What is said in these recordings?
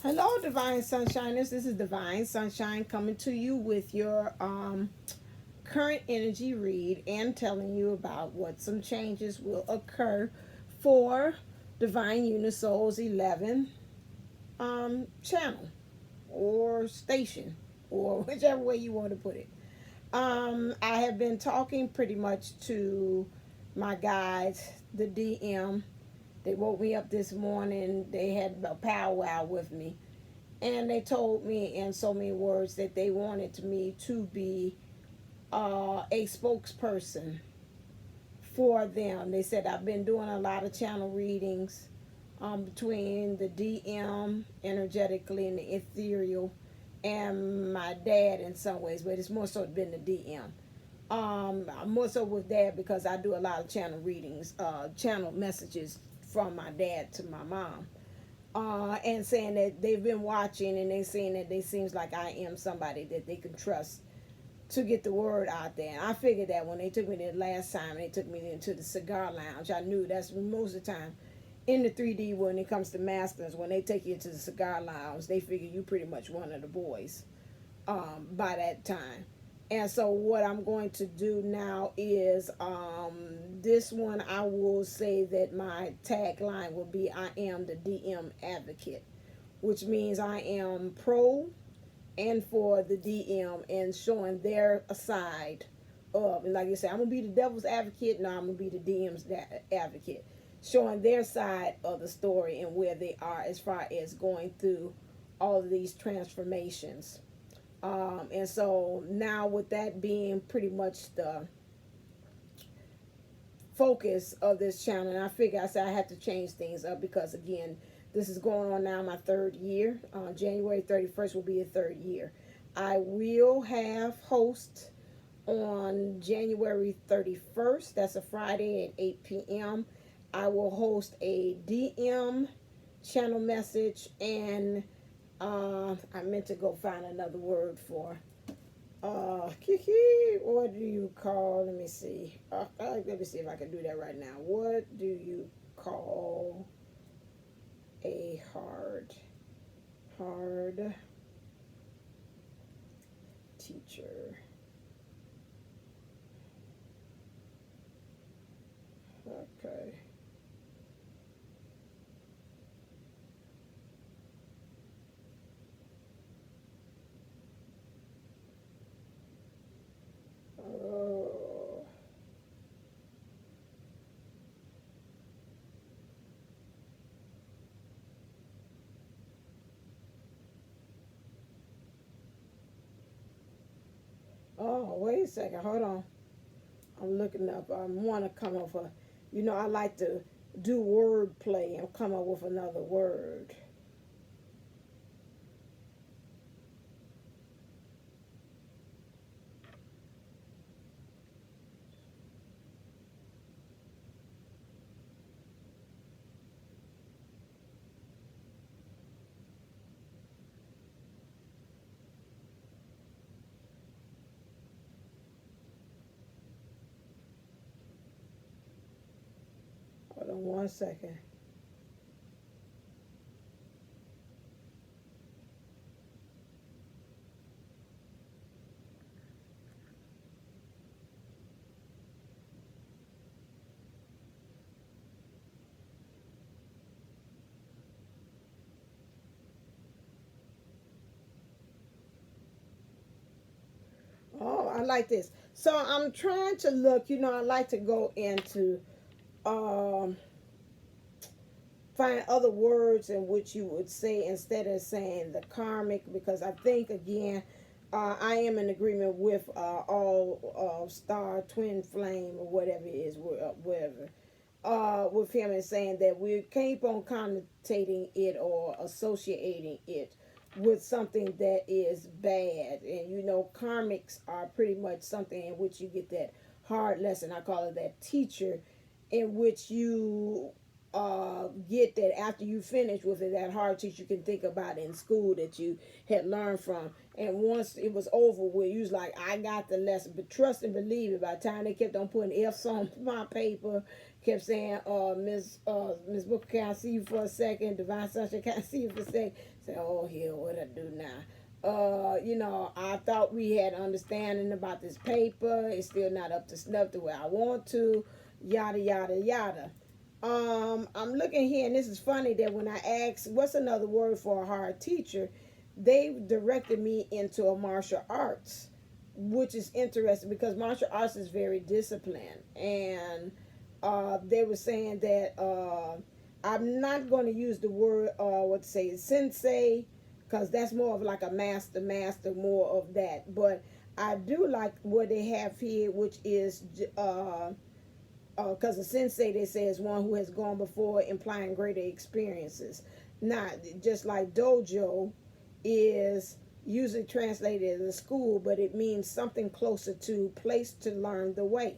Hello, Divine Sunshiners. This is Divine Sunshine coming to you with your current energy read and telling you about what some changes will occur for Divine Unisoul's 11 channel or station or whichever way you want to put it. I have been talking pretty much to my guides, the DM. They woke me up this morning. They had a powwow with me, and they told me in so many words that they wanted me to be a spokesperson for them. They said I've been doing a lot of channel readings between the DM energetically and the ethereal and my dad in some ways, but it's more so been the DM. More so with dad because I do a lot of channel readings, channel messages from my dad to my mom. And saying that they've been watching and they saying that they seems like I am somebody that they can trust to get the word out there. And I figured that when they took me there last time, they took me into the cigar lounge. I knew that's most of the time in the 3D when it comes to masters, when they take you to the cigar lounge, they figure you pretty much one of the boys by that time. And so what I'm going to do now is this one I will say that my tagline will be I am the DM advocate, which means I am pro and for the DM and showing their side of, and like you said, I'm gonna be the devil's advocate. No, I'm gonna be the DM's advocate, showing their side of the story and where they are as far as going through all of these transformations. And so now with that being pretty much the focus of this channel, and I figure I said I have to change things up because again, this is going on now my third year. January 31st will be a third year. I will have host on January 31st. That's a Friday at 8 p.m. I will host a DM channel message and I meant to go find another word for Kiki. What do you call? Let me see. Let me see if I can do that right now. What do you call a hard teacher? Okay. Oh. Oh, wait a second. Hold on. I'm looking up. I want to come up with, I like to do word play and come up with another word. Hold on 1 second. Oh, I like this. So I'm trying to look, I like to go into um find other words in which you would say instead of saying the karmic, because I think again I am in agreement with all star twin flame or whatever it is, whatever with him and saying that we keep on connotating it or associating it with something that is bad. And karmics are pretty much something in which you get that hard lesson. I call it that teacher, in which you get that after you finish with it, that hard teacher you can think about in school that you had learned from. And once it was over with, you was like, I got the lesson. But trust and believe it, by the time they kept on putting F's on my paper, kept saying, Miss Booker, can I see you for a second? Divine Sunshine, can I see you for a second? Say, oh, here, what I do now? You know, I thought we had understanding about this paper. It's still not up to snuff the way I want to. Yada yada yada. I'm looking here, and this is funny that when I asked what's another word for a hard teacher, they directed me into a martial arts, which is interesting because martial arts is very disciplined. And they were saying that I'm not going to use the word, what to say, sensei, because that's more of like a master, more of that. But I do like what they have here, which is because a sensei, they say, is one who has gone before, implying greater experiences. Not just like dojo is usually translated as a school, but it means something closer to place to learn the way.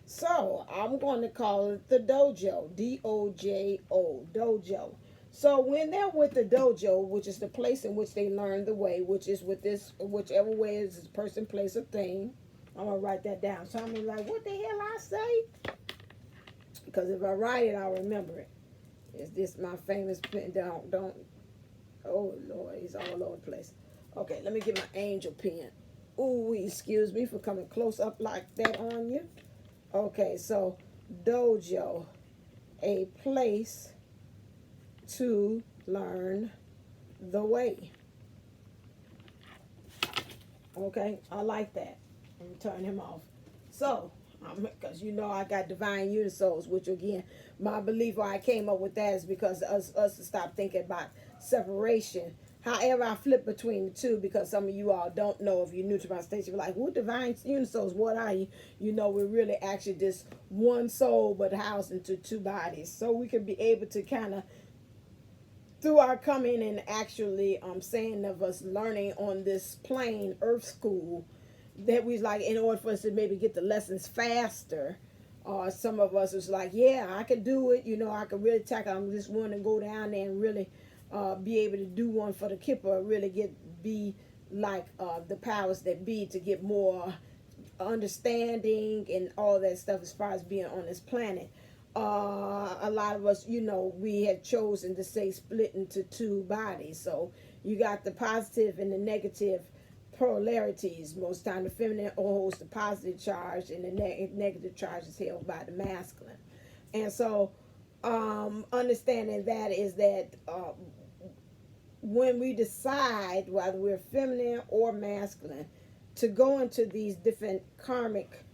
So I'm going to call it the dojo, dojo, dojo. So when they're with the dojo, which is the place in which they learn the way, which is with this, whichever way is this person, place, or thing. I'm gonna write that down. So I'm like, what the hell I say? Because if I write it, I'll remember it. Is this my famous pen? Don't. Oh Lord, he's all over the place. Okay, let me get my angel pen. Ooh, excuse me for coming close up like that on you. Okay, so dojo, a place to learn the way. Okay, I like that. Let me turn him off. So, because you know I got divine unisouls, which again, my belief why I came up with that is because us to stop thinking about separation. However, I flip between the two because some of you all don't know if you're new to my station. You're like, what divine unisouls? What are you? You know, we're really actually just one soul but housed into two bodies. So we can be able to kind of, through our coming and actually saying of us learning on this plane, Earth School, that we like, in order for us to maybe get the lessons faster, some of us was like, yeah, I could do it. You know, I could really tackle on this one and go down there and really be able to do one for the Kipper, really be like the powers that be to get more understanding and all that stuff as far as being on this planet. A lot of us, you know, we had chosen to say split into two bodies. So you got the positive and the negative polarities. Most time the feminine holds the positive charge and the negative charge is held by the masculine. And so understanding that is that when we decide whether we're feminine or masculine to go into these different karmic,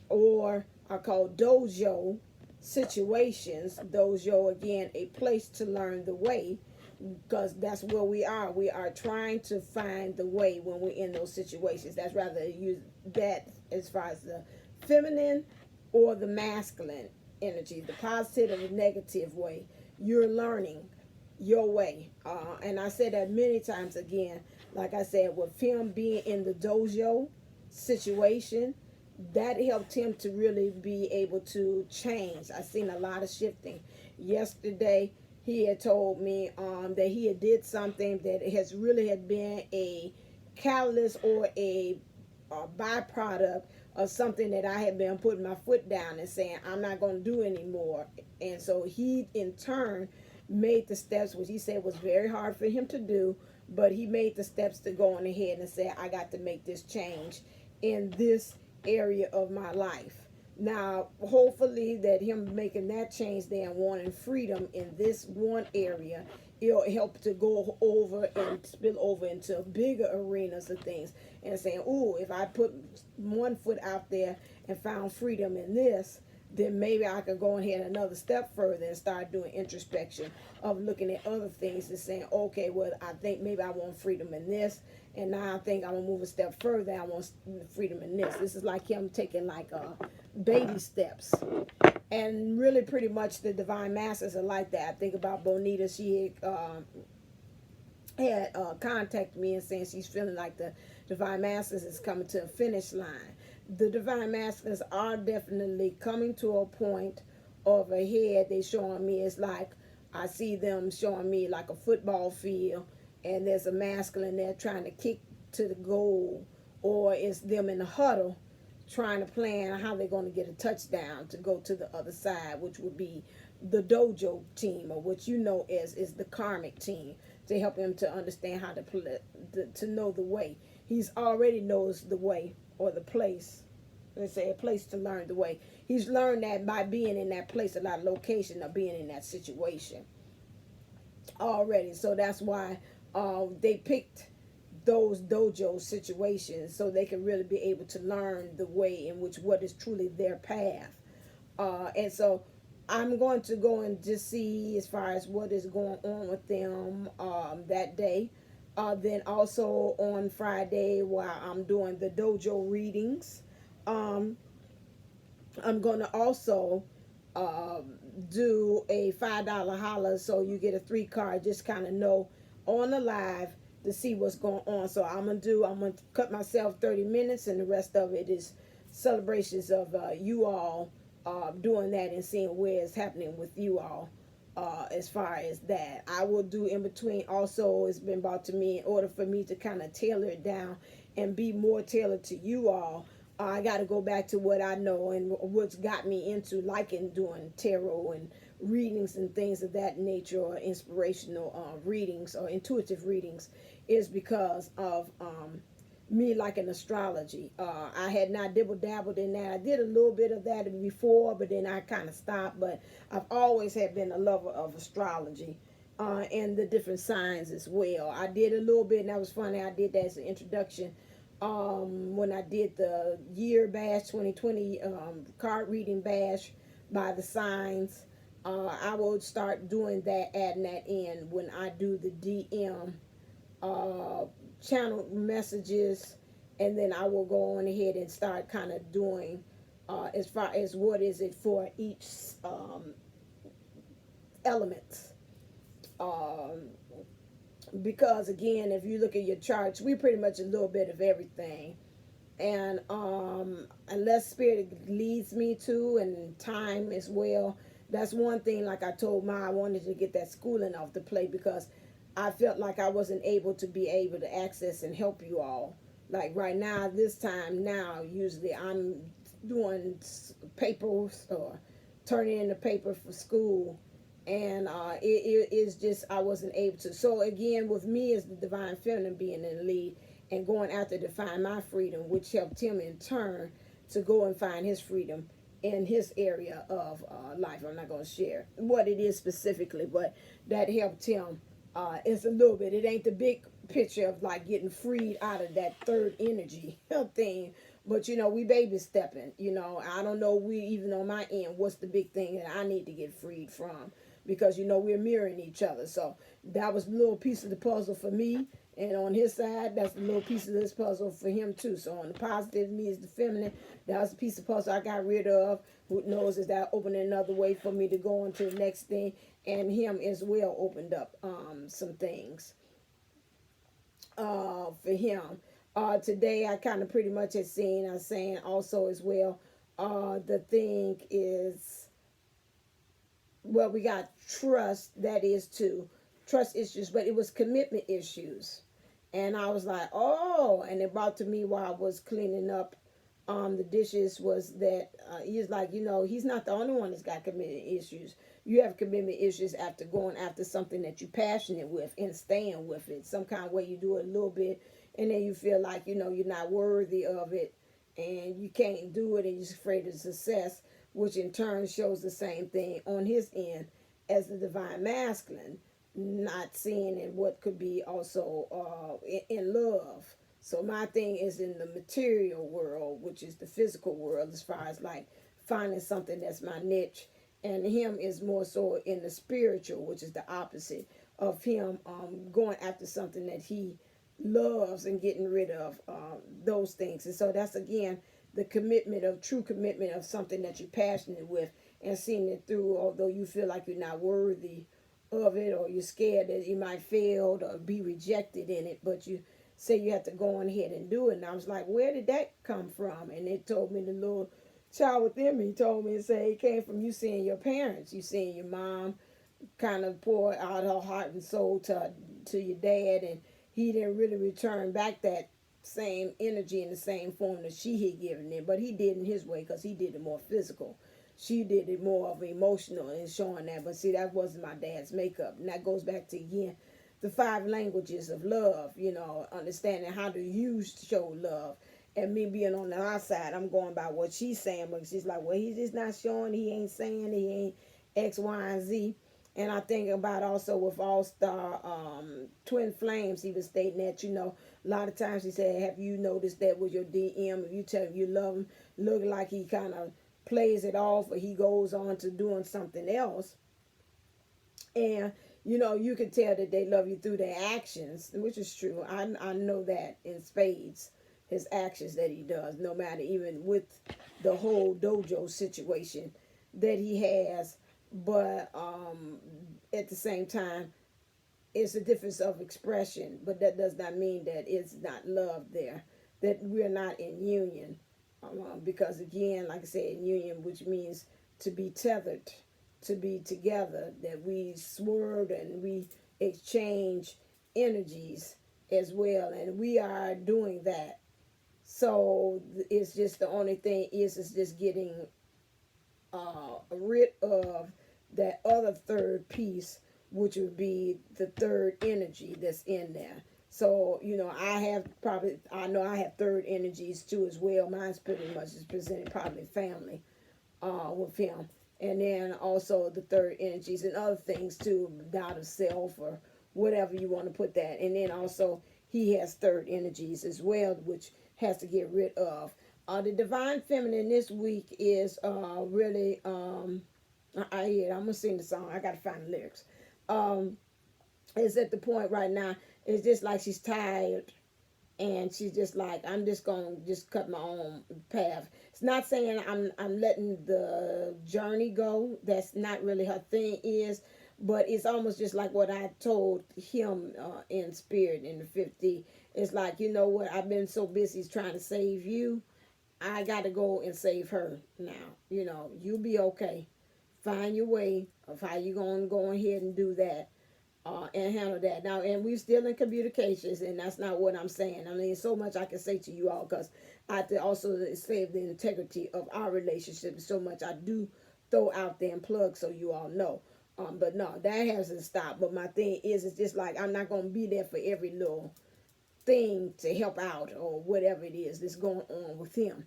or I call dojo situations, dojo again, a place to learn the way, because that's where we are. We are trying to find the way when we're in those situations. That's rather use that as far as the feminine or the masculine energy, the positive or the negative way. You're learning your way. And I said that many times again, like I said, with him being in the dojo situation, that helped him to really be able to change. I've seen a lot of shifting. Yesterday, he had told me that he had did something that has really had been a catalyst or a byproduct of something that I had been putting my foot down and saying, I'm not going to do anymore. And so he, in turn, made the steps, which he said was very hard for him to do, but he made the steps to go on ahead and say, I got to make this change in this area of my life. Now, hopefully that him making that change there and wanting freedom in this one area, it'll help to go over and spill over into bigger arenas of things and saying, ooh, if I put one foot out there and found freedom in this, then maybe I could go ahead another step further and start doing introspection of looking at other things and saying, okay, well, I think maybe I want freedom in this, and now I think I'm gonna move a step further. I want freedom in this. This is like him taking like baby steps, and really pretty much the divine masters are like that. I think about Bonita. She had contacted me and saying she's feeling like the divine masters is coming to a finish line. The divine masters are definitely coming to a point of a head. They showing me, it's like I see them showing me like a football field, and there's a masculine there trying to kick to the goal, or it's them in the huddle trying to plan how they're going to get a touchdown to go to the other side, which would be the dojo team, or what you know as is the karmic team. to help him to understand how to to know the way. He's already knows the way or the place. Let's say a place to learn the way. He's learned that by being in that place, a lot of location, or being in that situation already. So that's why they picked those dojo situations so they can really be able to learn the way in which what is truly their path. And so I'm going to go and just see as far as what is going on with them that day. Then also on Friday, while I'm doing the dojo readings, um, I'm going to also do a $5 holla, so you get a 3 card, just kind of know on the live to see what's going on. So I'm gonna cut myself 30 minutes, and the rest of it is celebrations of you all doing that and seeing where it's happening with you all. As far as that, I will do in between. Also, it's been brought to me, in order for me to kind of tailor it down and be more tailored to you all, I got to go back to what I know and what's got me into liking doing tarot and readings and things of that nature, or inspirational readings or intuitive readings, is because of me liking astrology. I had not dabbled in that. I did a little bit of that before, but then I kind of stopped. But I've always had been a lover of astrology and the different signs as well. I did a little bit, and that was funny. I did that as an introduction when I did the year bash 2020 card reading bash by the signs. I will start doing that, adding that in when I do the DM channel messages, and then I will go on ahead and start kind of doing as far as what is it for each element. Because again, if you look at your charts, we pretty much a little bit of everything. And unless spirit leads me to, and time as well, that's one thing. Like I told Ma, I wanted to get that schooling off the plate, because I felt like I wasn't able to access and help you all. Like right now, this time now, usually I'm doing papers or turning in the paper for school, and it is just I wasn't able to. So again, with me as the divine feminine being in the lead and going after to find my freedom, which helped him in turn to go and find his freedom in his area of life. I'm not going to share what it is specifically, but that helped him. It's a little bit. It ain't the big picture of like getting freed out of that third energy thing, but we baby stepping. I don't know. We even on my end, what's the big thing that I need to get freed from? Because we're mirroring each other. So that was a little piece of the puzzle for me, and on his side, that's a little piece of this puzzle for him too. So on the positive, me is the feminine. That was a piece of puzzle I got rid of. Who knows, is that opening another way for me to go on to the next thing? And him as well opened up some things for him. Today I kind of pretty much had seen, I was saying also as well, the thing is, well, we got trust, that is too. Trust issues, but it was commitment issues. And I was like, oh, and it brought to me while I was cleaning up the dishes, was that he's like, he's not the only one that's got commitment issues. You have commitment issues after going after something that you're passionate with and staying with it. Some kind of way you do it a little bit, and then you feel like, you're not worthy of it, and you can't do it, and you're afraid of success, which in turn shows the same thing on his end as the divine masculine, not seeing in what could be also in love. So my thing is in the material world, which is the physical world, as far as like finding something that's my niche, and him is more so in the spiritual, which is the opposite of him going after something that he loves and getting rid of those things. And so that's again the commitment of true commitment of something that you're passionate with and seeing it through, although you feel like you're not worthy of it, or you're scared that you might fail or be rejected in it, but you say you have to go on ahead and do it. And I was like, where did that come from? And it told me, the little child within me told me, and say it came from you seeing your parents, you seeing your mom kind of pour out her heart and soul to your dad, and he didn't really return back that same energy in the same form that she had given it, but he did in his way, because he did it more physical. She did it more of emotional and showing that. But see, that wasn't my dad's makeup, and that goes back to again the 5 languages of love, understanding how to use show love. And me being on the outside, I'm going by what she's saying, but she's like, well, he's just not showing, he ain't saying, he ain't X, Y, and Z. And I think about also with All Star Twin Flames, he was stating that, a lot of times he said, have you noticed that with your DM, if you tell him you love him, look like he kind of plays it off or he goes on to doing something else. And you can tell that they love you through their actions, which is true. I know that in spades, his actions that he does, no matter even with the whole dojo situation that he has. But at the same time, it's a difference of expression, but that does not mean that it's not love there, that we're not in union. Because again, like I said, in union, which means to be tethered, to be together, that we swerve and we exchange energies as well, and we are doing that. So it's just the only thing is just getting rid of that other third piece, which would be the third energy that's in there. So, I know I have third energies too as well. Mine's pretty much is presented probably family with him. And then also the third energies and other things too, doubt of self or whatever you want to put that. And then also he has third energies as well, which has to get rid of. The divine feminine this week is really, I'm going to sing the song. I got to find the lyrics. It's at the point right now, it's just like she's tired. And she's just like, I'm just going to just cut my own path. It's not saying I'm letting the journey go. That's not really her thing is. But it's almost just like what I told him in spirit in the 50. It's like, you know what? I've been so busy trying to save you. I got to go and save her now. You'll be okay. Find your way of how you're going to go ahead and do that. And handle that now, and we're still in communications, and that's not what I'm saying. I mean, so much I can say to you all because I have to also save the integrity of our relationship. So much I do throw out there and plug so you all know. But no, that hasn't stopped. But my thing is, it's just like I'm not gonna be there for every little thing to help out or whatever it is that's going on with him.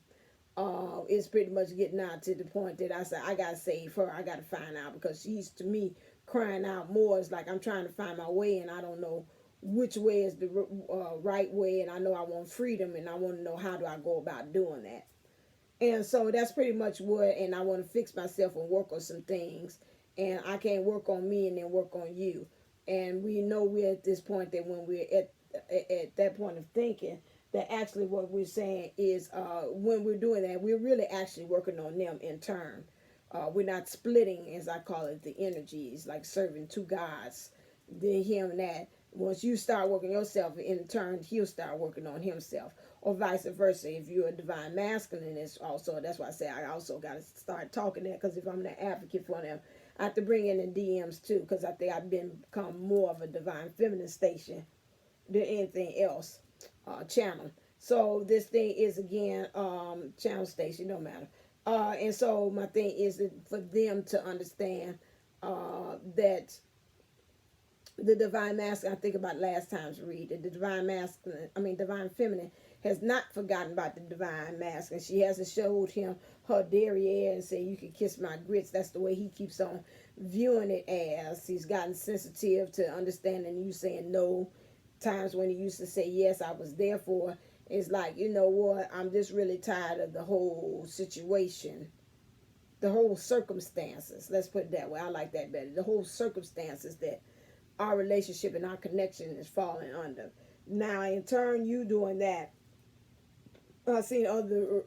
It's pretty much getting out to the point that I said I gotta save her. I gotta find out because she's to me crying out more. It's like I'm trying to find my way and I don't know which way is the right way, and I know I want freedom and I want to know how do I go about doing that. And so that's pretty much what, and I want to fix myself and work on some things, and I can't work on me and then work on you. And we know we're at this point that when we're at that point of thinking, that actually what we're saying is when we're doing that, we're really actually working on them in turn. We're not splitting, as I call it, the energies, like serving two gods. Then him and that. Once you start working yourself, in turn, he'll start working on himself. Or vice versa. If you're a divine masculine, it's also, that's why I say I also got to start talking that, because if I'm the advocate for them, I have to bring in the DMs too, because I think I've become more of a divine feminine station than anything else channel. So this thing is, again, channel station, no matter. And so my thing is that for them to understand that the divine masculine, I think about last time's read, that the divine feminine has not forgotten about the divine masculine. She hasn't showed him her derriere and said, you can kiss my grits. That's the way he keeps on viewing it as. He's gotten sensitive to understanding you saying no. Times when he used to say, yes, I was there for. It's like, you know what, I'm just really tired of the whole situation, the whole circumstances. Let's put it that way. I like that better. The whole circumstances that our relationship and our connection is falling under. Now, in turn, you doing that, seeing other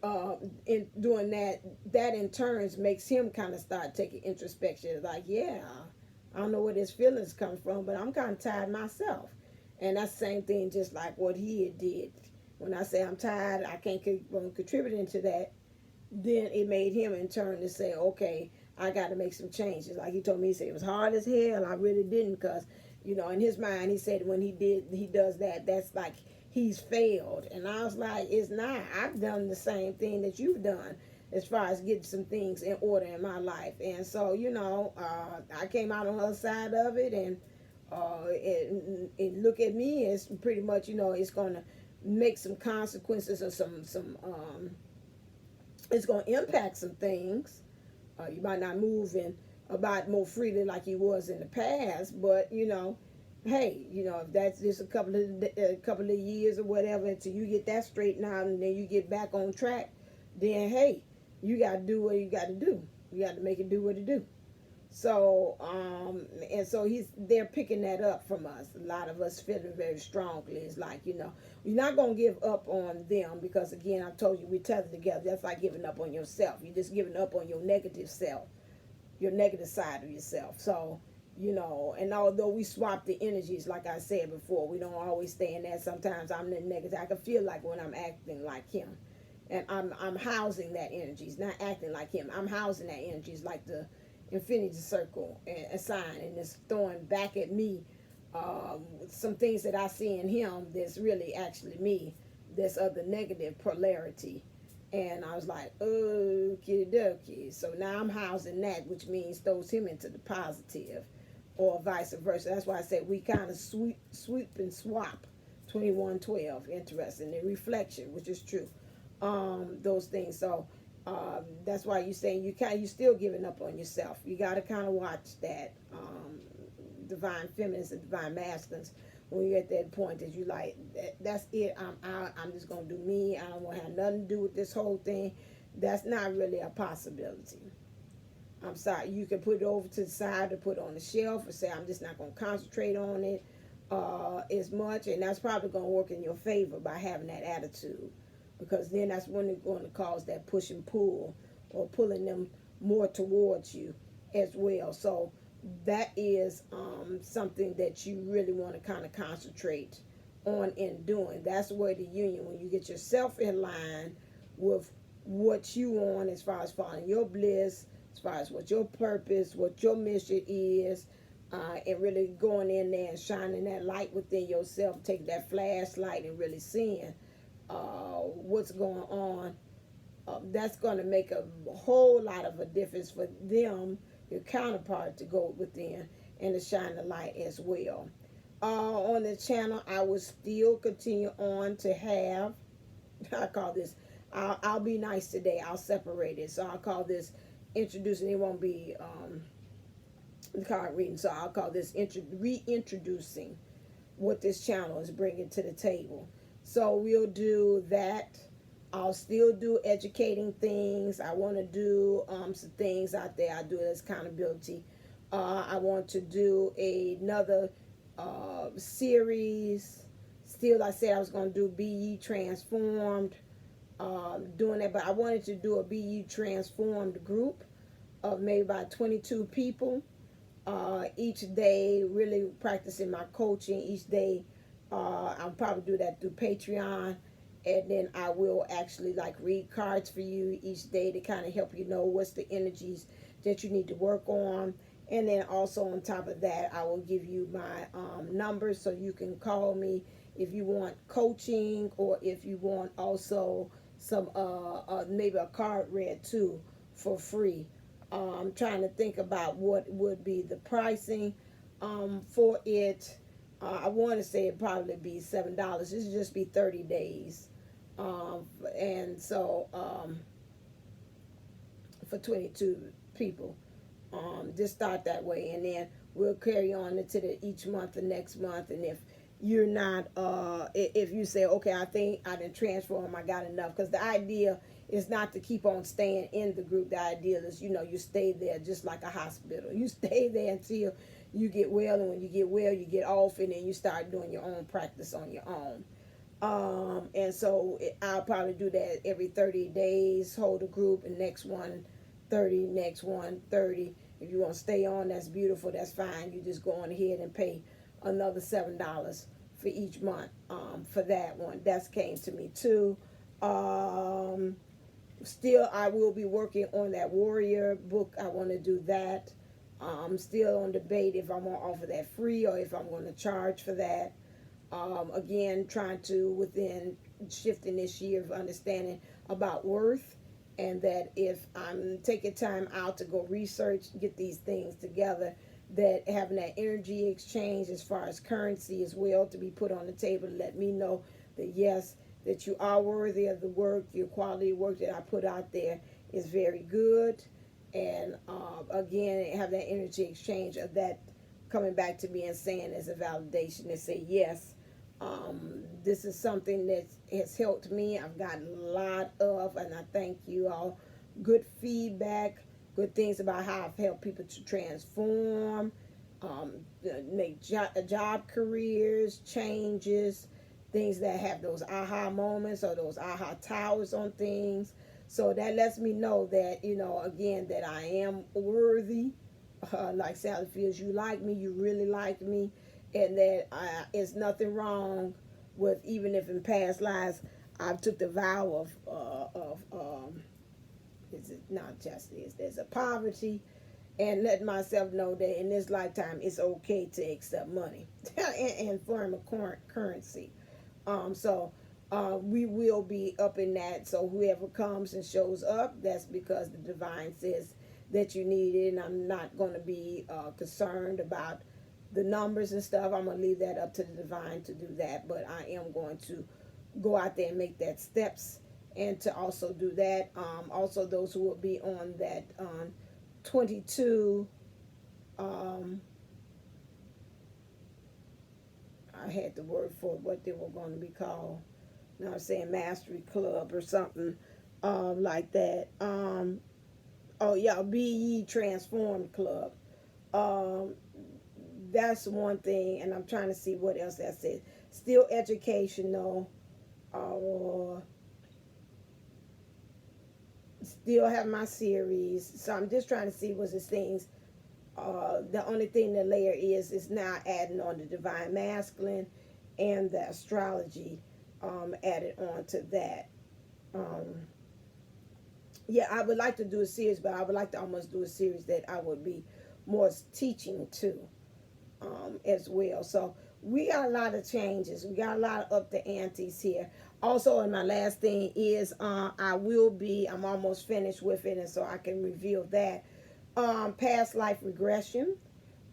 in doing that in turns makes him kind of start taking introspection. Like, yeah, I don't know where his feelings come from, but I'm kind of tired myself. And that's the same thing, just like what he did. When I say I'm tired, I can't keep on contributing to that, then it made him in turn to say, okay, I got to make some changes. Like he told me, he said it was hard as hell. I really didn't, because, in his mind, he said when he does that, that's like he's failed. And I was like, it's not. I've done the same thing that you've done as far as getting some things in order in my life. And so, I came out on her side of it, and And look at me as pretty much, it's going to make some consequences or it's going to impact some things. You might not move in about more freely like you was in the past, but hey, if that's just a couple of years or whatever until you get that straightened out and then you get back on track, then hey, you got to do what you got to do. You got to make it do what it do. So, and so they're picking that up from us. A lot of us feeling very strongly. It's like, you're not going to give up on them because, again, I told you, we tether together. That's like giving up on yourself. You're just giving up on your negative self, your negative side of yourself. So, and although we swap the energies, like I said before, we don't always stay in that. Sometimes I'm the negative. I can feel like when I'm acting like him. And I'm housing that energy. It's not acting like him. I'm housing that energy. It's like the infinity circle and a sign, and it's throwing back at me some things that I see in him that's really actually me, that's of the negative polarity. And I was like, okie dokie. So now I'm housing that, which means throws him into the positive, or vice versa. That's why I said we kind of sweep and swap 2112. Interesting. The reflection, which is true. Those things. So that's why you're saying you're still giving up on yourself. You got to kind of watch that. Divine feminines and divine masculines, when you're at that point that you like, that's it, I'm out, I'm just going to do me, I don't want to have nothing to do with this whole thing. That's not really a possibility. I'm sorry, you can put it over to the side or put it on the shelf or say, I'm just not going to concentrate on it as much, and that's probably going to work in your favor by having that attitude, because then that's when it's going to cause that push and pull, or pulling them more towards you as well. So that is something that you really want to kind of concentrate on in doing. That's where the union, when you get yourself in line with what you want as far as following your bliss, as far as what your purpose, what your mission is, and really going in there and shining that light within yourself, take that flashlight and really seeing what's going on. That's going to make a whole lot of a difference for them, your counterpart, to go within and to shine the light as well. On the channel, I will still continue on to have, I call this, I'll be nice today, I'll separate it. So I'll call this introducing, it won't be the card reading, so I'll call this reintroducing what this channel is bringing to the table. So we'll do that. I'll still do educating things. I want to do some things out there. I do it as accountability. I want to do another series. Still, I said I was going to do Be Ye Transformed. Doing that, but I wanted to do a Be Ye Transformed group of maybe about 22 people. Each day, really practicing my coaching each day. I'll probably do that through Patreon. And then I will actually like read cards for you each day to kind of help you know what's the energies that you need to work on. And then also on top of that, I will give you my numbers so you can call me if you want coaching, or if you want also some maybe a card read too for free. I'm trying to think about what would be the pricing for it. I want to say it'd probably be $7. This would just be 30 days. And so for 22 people, just start that way, and then we'll carry on into each month, the next month. And if you're not, if you say, okay, I think I didn't transform, I got enough, because the idea is not to keep on staying in the group. The idea is, you stay there just like a hospital. You stay there until you get well, and when you get well, you get off, and then you start doing your own practice on your own. And so I'll probably do that every 30 days, hold a group, and next one 30, next one 30. If you want to stay on, that's beautiful, that's fine. You just go on ahead and pay another $7 for each month for that one. That's came to me too. Still, I will be working on that warrior book. I want to do that. I'm still on debate if I'm going to offer that free or if I'm going to charge for that. Again, trying to, within shifting this year of understanding about worth, and that if I'm taking time out to go research, get these things together, that having that energy exchange as far as currency as well to be put on the table to let me know that yes, that you are worthy of the work, your quality of work that I put out there is very good. And again, have that energy exchange of that coming back to me and saying as a validation to say yes, this is something that has helped me. I've gotten a lot of, and I thank you all, good feedback, good things about how I've helped people to transform, um, make job careers, changes, things that have those aha moments or those aha towers on things. So that lets me know that, again, that I am worthy. Like Sally feels, you like me, you really like me, and that it's nothing wrong with, even if in past lives I've took the vow of is it not justice? There's a poverty, and letting myself know that in this lifetime it's okay to accept money and form a currency. So we will be up in that. So whoever comes and shows up, that's because the divine says that you need it, and I'm not going to be concerned about the numbers and stuff. I'm going to leave that up to the divine to do that, but I am going to go out there and make that steps and to also do that. Also, those who will be on that 22, I had the word for what they were going to be called. Now I'm saying Mastery Club or something like that. Oh yeah, Be Ye Transformed Club. Um, that's one thing, and I'm trying to see what else that says. Still educational. Uh, Still have my series, so I'm just trying to see what's the things. The only thing the layer is now adding on the divine masculine and the astrology added on to that. Um, yeah, I would like to do a series, but I would like to almost do a series that I would be more teaching to as well. So we got a lot of changes. We got a lot of up the antes here. Also, and my last thing is I'm almost finished with it, and so I can reveal that. Past life regression.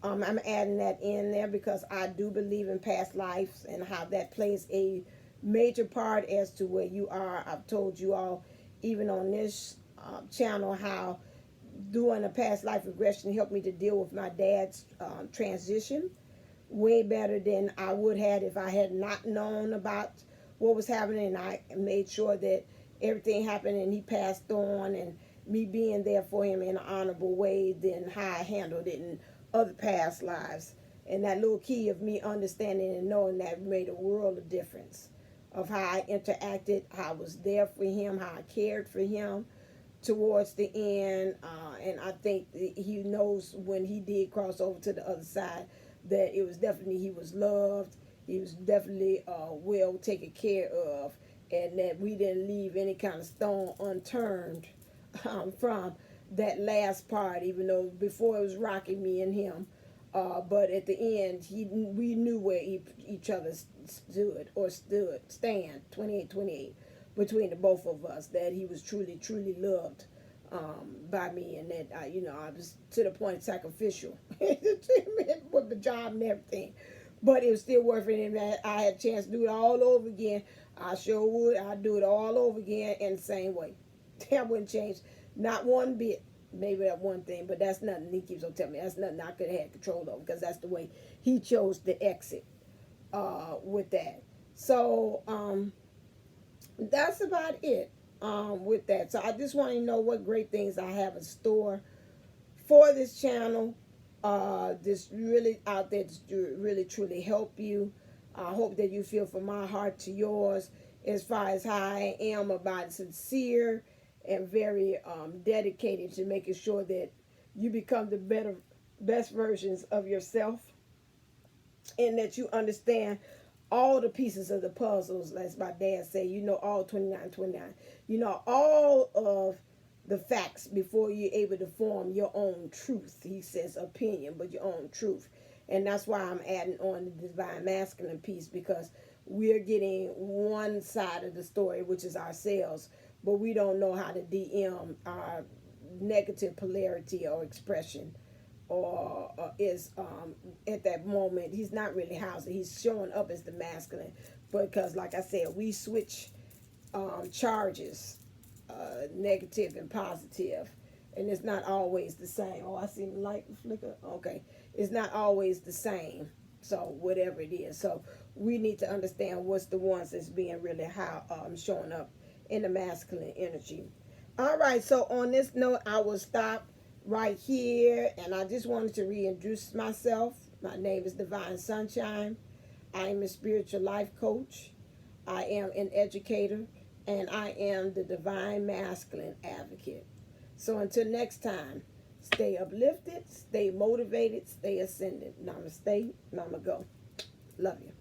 I'm adding that in there because I do believe in past lives and how that plays a major part as to where you are. I've told you all, even on this channel, how doing a past life regression helped me to deal with my dad's transition way better than I would have if I had not known about what was happening. And I made sure that everything happened and he passed on, and me being there for him in an honorable way than how I handled it in other past lives. And that little key of me understanding and knowing that made a world of difference of how I interacted, how I was there for him, how I cared for him towards the end. And I think he knows when he did cross over to the other side that it was definitely, he was loved, he was definitely well taken care of, and that we didn't leave any kind of stone unturned from that last part, even though before it was rocking me and him. But at the end, we knew where each other stand, 28, between the both of us, that he was truly, truly loved by me, and that, I was to the point sacrificial with the job and everything. But it was still worth it, and that I had a chance to do it all over again. I sure would. I'd do it all over again in the same way. That wouldn't change, not one bit. Maybe that one thing, but that's nothing. He keeps on telling me that's nothing I could have had control over, because that's the way he chose to exit with that. So that's about it with that. So I just want to know what great things I have in store for this channel. This really out there to really truly help you. I hope that you feel from my heart to yours as far as how I am about sincere and very dedicated to making sure that you become the best versions of yourself, and that you understand all the pieces of the puzzles, as my dad said, all 29. All of the facts before you're able to form your own truth. He says opinion, but your own truth. And that's why I'm adding on the divine masculine piece, because we're getting one side of the story, which is ourselves, but we don't know how to DM our negative polarity or expression or is at that moment, he's not really housing. He's showing up as the masculine, because like I said, we switch charges, negative and positive, and it's not always the same. Oh, I see the light flicker. Okay, it's not always the same. So whatever it is, so we need to understand what's the ones that's being really how showing up in the masculine energy. All right, so on this note, I will stop right here, and I just wanted to reintroduce myself. My name is Divine Sunshine. I am a spiritual life coach. I am an educator, and I am the divine masculine advocate. So until next time, stay uplifted, stay motivated, stay ascended. Namaste, Nama go. Love you.